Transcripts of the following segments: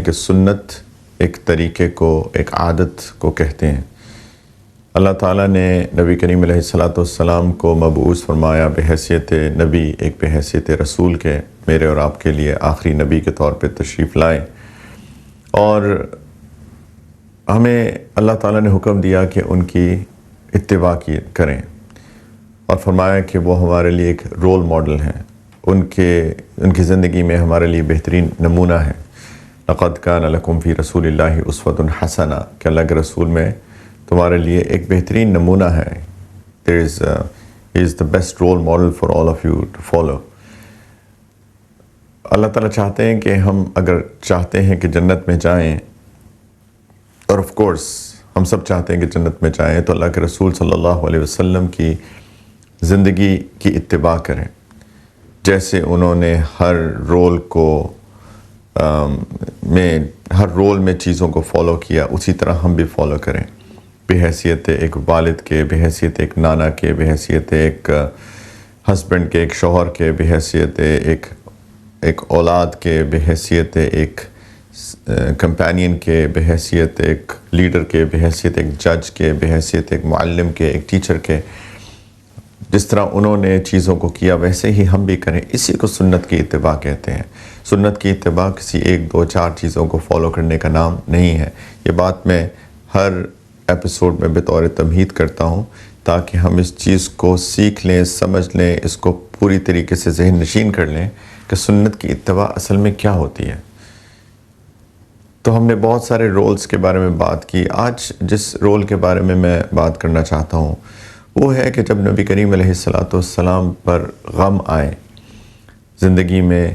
کہ سنت ایک طریقے کو، ایک عادت کو کہتے ہیں۔ اللہ تعالیٰ نے نبی کریم علیہ السلام کو مبعوث فرمایا بحیثیت نبی، ایک بحیثیت رسول کے، میرے اور آپ کے لیے آخری نبی کے طور پہ تشریف لائے، اور ہمیں اللہ تعالیٰ نے حکم دیا کہ ان کی اتباع کریں، اور فرمایا کہ وہ ہمارے لیے ایک رول ماڈل ہیں، ان کی زندگی میں ہمارے لیے بہترین نمونہ ہے۔ لقد کان لکم فی رسول اللہ اسوۃ حسنہ، کہ اللہ کے رسول میں تمہارے لیے ایک بہترین نمونہ ہے۔ He is the best role model for all of you to follow۔ اللہ تعالیٰ چاہتے ہیں کہ ہم اگر چاہتے ہیں کہ جنت میں جائیں، اور آف کورس ہم سب چاہتے ہیں کہ جنت میں جائیں، تو اللہ کے رسول صلی اللہ علیہ وسلم کی زندگی کی اتباع کریں۔ جیسے انہوں نے ہر رول میں چیزوں کو فالو کیا، اسی طرح ہم بھی فالو کریں، بحیثیت ایک والد کے، بحیثیت ایک نانا کے، بحیثیت ایک ہسبینڈ کے، ایک شوہر کے، بحیثیت ایک اولاد کے، بحیثیت ایک کمپینین کے، بحیثیت ایک لیڈر کے، بحیثیت ایک جج کے، بحیثیت ایک معلم کے، ایک ٹیچر کے۔ جس طرح انہوں نے چیزوں کو کیا ویسے ہی ہم بھی کریں، اسی کو سنت کی اتباع کہتے ہیں۔ سنت کی اتباع کسی ایک دو چار چیزوں کو فالو کرنے کا نام نہیں ہے۔ یہ بات میں ہر ایپیسوڈ میں بطور تمہید کرتا ہوں تاکہ ہم اس چیز کو سیکھ لیں، سمجھ لیں، اس کو پوری طریقے سے ذہن نشین کر لیں کہ سنت کی اتباع اصل میں کیا ہوتی ہے۔ تو ہم نے بہت سارے رولز کے بارے میں بات کی۔ آج جس رول کے بارے میں بات کرنا چاہتا ہوں وہ ہے کہ جب نبی کریم علیہ السلام پر غم آئے، زندگی میں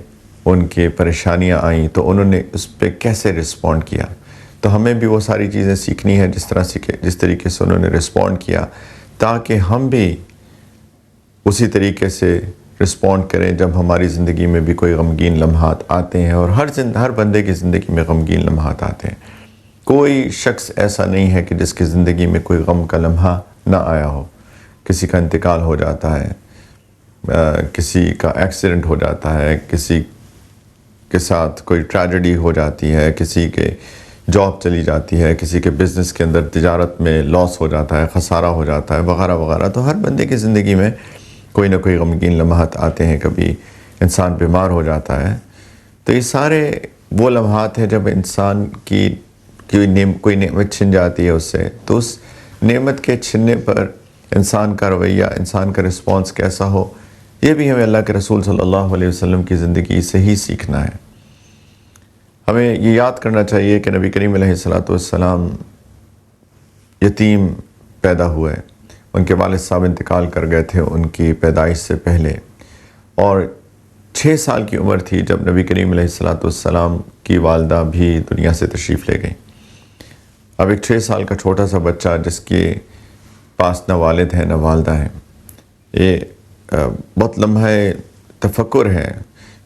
ان کے پریشانیاں آئیں، تو انہوں نے اس پہ کیسے رسپونڈ کیا۔ تو ہمیں بھی وہ ساری چیزیں سیکھنی ہیں جس طریقے سے انہوں نے رسپونڈ کیا، تاکہ ہم بھی اسی طریقے سے رسپونڈ کریں جب ہماری زندگی میں بھی کوئی غمگین لمحات آتے ہیں، اور ہر بندے کی زندگی میں غمگین لمحات آتے ہیں۔ کوئی شخص ایسا نہیں ہے کہ جس کی زندگی میں کوئی غم کا لمحہ نہ آیا ہو۔ کسی کا انتقال ہو جاتا ہے، کسی کا ایکسیڈنٹ ہو جاتا ہے، کسی کے ساتھ کوئی ٹریجڈی ہو جاتی ہے، کسی کے جاب چلی جاتی ہے، کسی کے بزنس کے اندر تجارت میں لاس ہو جاتا ہے، خسارہ ہو جاتا ہے، وغیرہ وغیرہ۔ تو ہر بندے کی زندگی میں کوئی نہ کوئی غمگین لمحات آتے ہیں، کبھی انسان بیمار ہو جاتا ہے۔ تو یہ سارے وہ لمحات ہیں جب انسان کی کوئی نعمت چھن جاتی ہے اس سے، تو اس نعمت کے چھننے پر انسان کا رویہ، انسان کا رسپانس کیسا ہو، یہ بھی ہمیں اللہ کے رسول صلی اللہ علیہ وسلم کی زندگی سے ہی سیکھنا ہے۔ ہمیں یہ یاد کرنا چاہیے کہ نبی کریم علیہ السلام یتیم پیدا ہوئے، ان کے والد صاحب انتقال کر گئے تھے ان کی پیدائش سے پہلے، اور 6 سال کی عمر تھی جب نبی کریم علیہ السلام کی والدہ بھی دنیا سے تشریف لے گئیں۔ اب ایک 6 سال کا چھوٹا سا بچہ جس کے پاس نہ والد ہے نہ والدہ ہے، یہ بہت لمحہ تفکر ہے،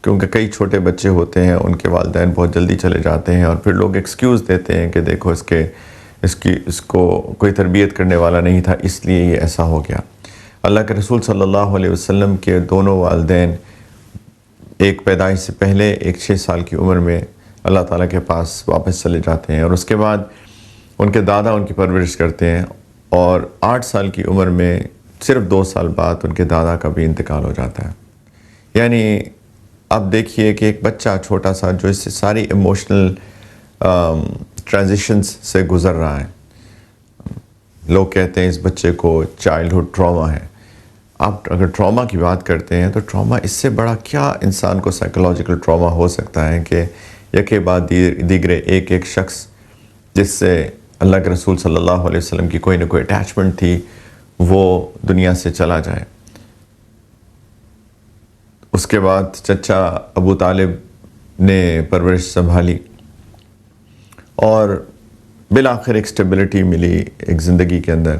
کیونکہ کئی چھوٹے بچے ہوتے ہیں ان کے والدین بہت جلدی چلے جاتے ہیں، اور پھر لوگ ایکسکیوز دیتے ہیں کہ دیکھو اس کو کوئی تربیت کرنے والا نہیں تھا، اس لیے یہ ایسا ہو گیا۔ اللہ کے رسول صلی اللہ علیہ وسلم کے دونوں والدین ایک پیدائش سے پہلے، ایک 6 سال کی عمر میں اللہ تعالیٰ کے پاس واپس چلے جاتے ہیں، اور اس کے بعد ان کے دادا ان کی پرورش کرتے ہیں، اور 8 سال کی عمر میں صرف 2 سال بعد ان کے دادا کا بھی انتقال ہو جاتا ہے۔ یعنی اب دیکھیے کہ ایک بچہ چھوٹا سا جو اس سے ساری ایموشنل ٹرانزیشنز سے گزر رہا ہے، لوگ کہتے ہیں اس بچے کو چائلڈہڈ ٹراما ہے۔ آپ اگر ٹراما کی بات کرتے ہیں تو ٹراما اس سے بڑا کیا انسان کو سائیکولوجیکل ٹراما ہو سکتا ہے کہ یکے بعد دیگرے ایک شخص جس سے اللہ کے رسول صلی اللہ علیہ وسلم کی کوئی نہ کوئی اٹیچمنٹ تھی وہ دنیا سے چلا جائے۔ اس کے بعد چچا ابو طالب نے پرورش سنبھالی، اور بالآخر ایک سٹیبلٹی ملی ایک زندگی کے اندر،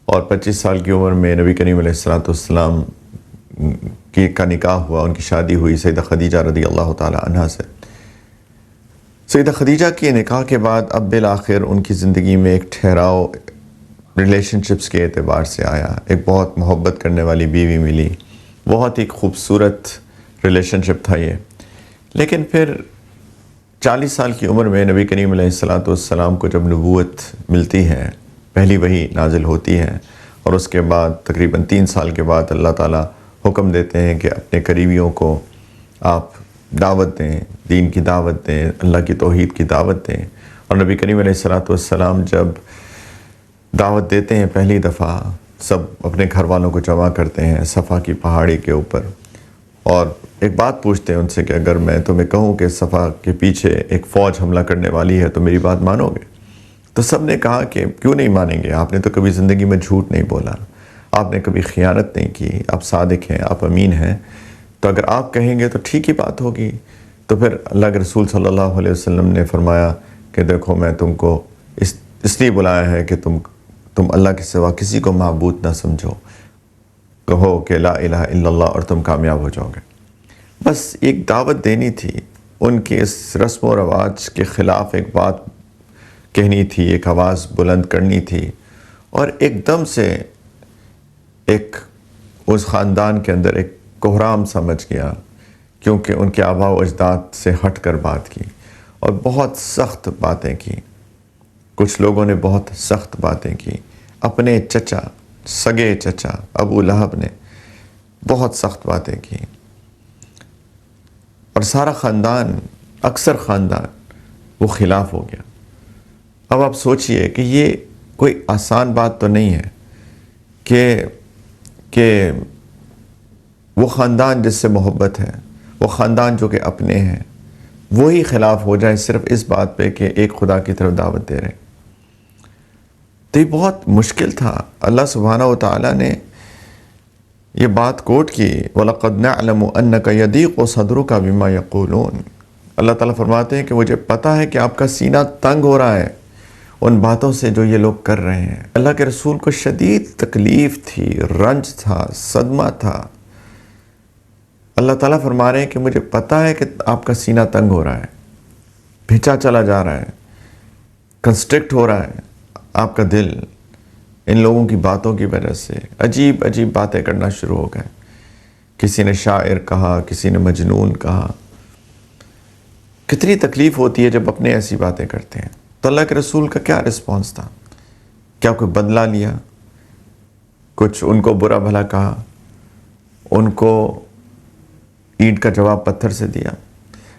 اور 25 سال کی عمر میں نبی کریم علیہ السلام کا نکاح ہوا، ان کی شادی ہوئی سیدہ خدیجہ رضی اللہ تعالی عنہا سے۔ سیدہ خدیجہ کے نکاح کے بعد اب بالآخر ان کی زندگی میں ایک ٹھہراؤ ریلیشن شپس کے اعتبار سے آیا، ایک بہت محبت کرنے والی بیوی ملی، بہت ہی خوبصورت ریلیشن شپ تھا یہ۔ لیکن پھر 40 سال کی عمر میں نبی کریم علیہ السلام کو جب نبوت ملتی ہے، پہلی وحی نازل ہوتی ہے، اور اس کے بعد تقریباً 3 سال کے بعد اللہ تعالیٰ حکم دیتے ہیں کہ اپنے قریبیوں کو آپ دعوت دیں، دین کی دعوت دیں، اللہ کی توحید کی دعوت دیں۔ اور نبی کریم علیہ السلام جب دعوت دیتے ہیں پہلی دفعہ، سب اپنے گھر والوں کو جمع کرتے ہیں صفا کی پہاڑی کے اوپر، اور ایک بات پوچھتے ہیں ان سے کہ اگر میں تمہیں کہوں کہ صفا کے پیچھے ایک فوج حملہ کرنے والی ہے تو میری بات مانو گے؟ تو سب نے کہا کہ کیوں نہیں مانیں گے، آپ نے تو کبھی زندگی میں جھوٹ نہیں بولا، آپ نے کبھی خیانت نہیں کی، آپ صادق ہیں، آپ امین ہیں، تو اگر آپ کہیں گے تو ٹھیک ہی بات ہوگی۔ تو پھر اللہ کے رسول صلی اللہ علیہ وسلم نے فرمایا کہ دیکھو میں تم کو اس لیے بلایا ہے کہ تم اللہ کے سوا کسی کو معبود نہ سمجھو، کہو کہ لا الہ الا اللہ اور تم کامیاب ہو جاؤ گے۔ بس ایک دعوت دینی تھی، ان کے اس رسم و رواج کے خلاف ایک بات کہنی تھی، ایک آواز بلند کرنی تھی، اور ایک دم سے ایک اس خاندان کے اندر ایک کوہرام سمجھ گیا، کیونکہ ان کے آباء و اجداد سے ہٹ کر بات کی اور بہت سخت باتیں کی۔ کچھ لوگوں نے بہت سخت باتیں کی، اپنے چچا، سگے چچا ابو لہب نے بہت سخت باتیں کی، اور سارا خاندان، اکثر خاندان وہ خلاف ہو گیا۔ اب آپ سوچئے کہ یہ کوئی آسان بات تو نہیں ہے کہ وہ خاندان جس سے محبت ہے، وہ خاندان جو کہ اپنے ہیں، وہی خلاف ہو جائے صرف اس بات پہ کہ ایک خدا کی طرف دعوت دے رہے۔ تو یہ بہت مشکل تھا۔ اللہ سبحانہ و تعالیٰ نے یہ بات کوٹ کی، وَلَقَدْ نَعْلَمُ أَنَّكَ يَضِيقُ صَدْرُكَ بِمَا يَقُولُونَ۔ اللہ تعالیٰ فرماتے ہیں کہ مجھے پتہ ہے کہ آپ کا سینہ تنگ ہو رہا ہے ان باتوں سے جو یہ لوگ کر رہے ہیں۔ اللہ کے رسول کو شدید تکلیف تھی، رنج تھا، صدمہ تھا۔ اللہ تعالیٰ فرما رہے ہیں کہ مجھے پتہ ہے کہ آپ کا سینہ تنگ ہو رہا ہے، بھیچا چلا جا رہا ہے، کنسٹرکٹ ہو رہا ہے آپ کا دل ان لوگوں کی باتوں کی وجہ سے۔ عجیب عجیب باتیں کرنا شروع ہو گئے، کسی نے شاعر کہا، کسی نے مجنون کہا۔ کتنی تکلیف ہوتی ہے جب اپنے ایسی باتیں کرتے ہیں۔ تو اللہ کے رسول کا کیا رسپانس تھا؟ کیا کوئی بدلہ لیا؟ کچھ ان کو برا بھلا کہا، ان کو اینٹ کا جواب پتھر سے دیا؟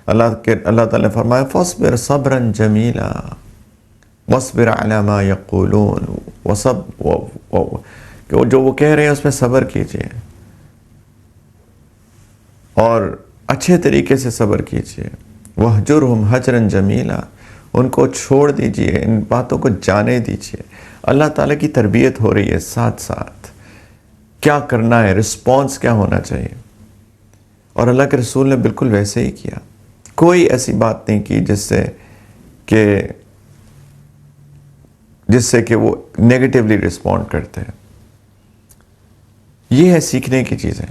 اللہ تعالیٰ نے فرمایا فَاصْبِرْ صَبْرًا جَمِيلًا وَاصْبِرْ عَلَى مَا يَقُولُونَ، کہ جو وہ کہہ رہے ہیں اس میں صبر کیجئے اور اچھے طریقے سے صبر کیجئے۔ وَاهْجُرْهُمْ هَجْرًا جَمِيلًا، ان کو چھوڑ دیجئے، ان باتوں کو جانے دیجئے۔ اللہ تعالیٰ کی تربیت ہو رہی ہے ساتھ ساتھ، کیا کرنا ہے، رسپانس کیا ہونا چاہیے۔ اور اللہ کے رسول نے بالکل ویسے ہی کیا، کوئی ایسی بات نہیں کی جس سے کہ وہ نیگیٹیولی رسپونڈ کرتے ہیں۔ یہ ہے سیکھنے کی چیزیں۔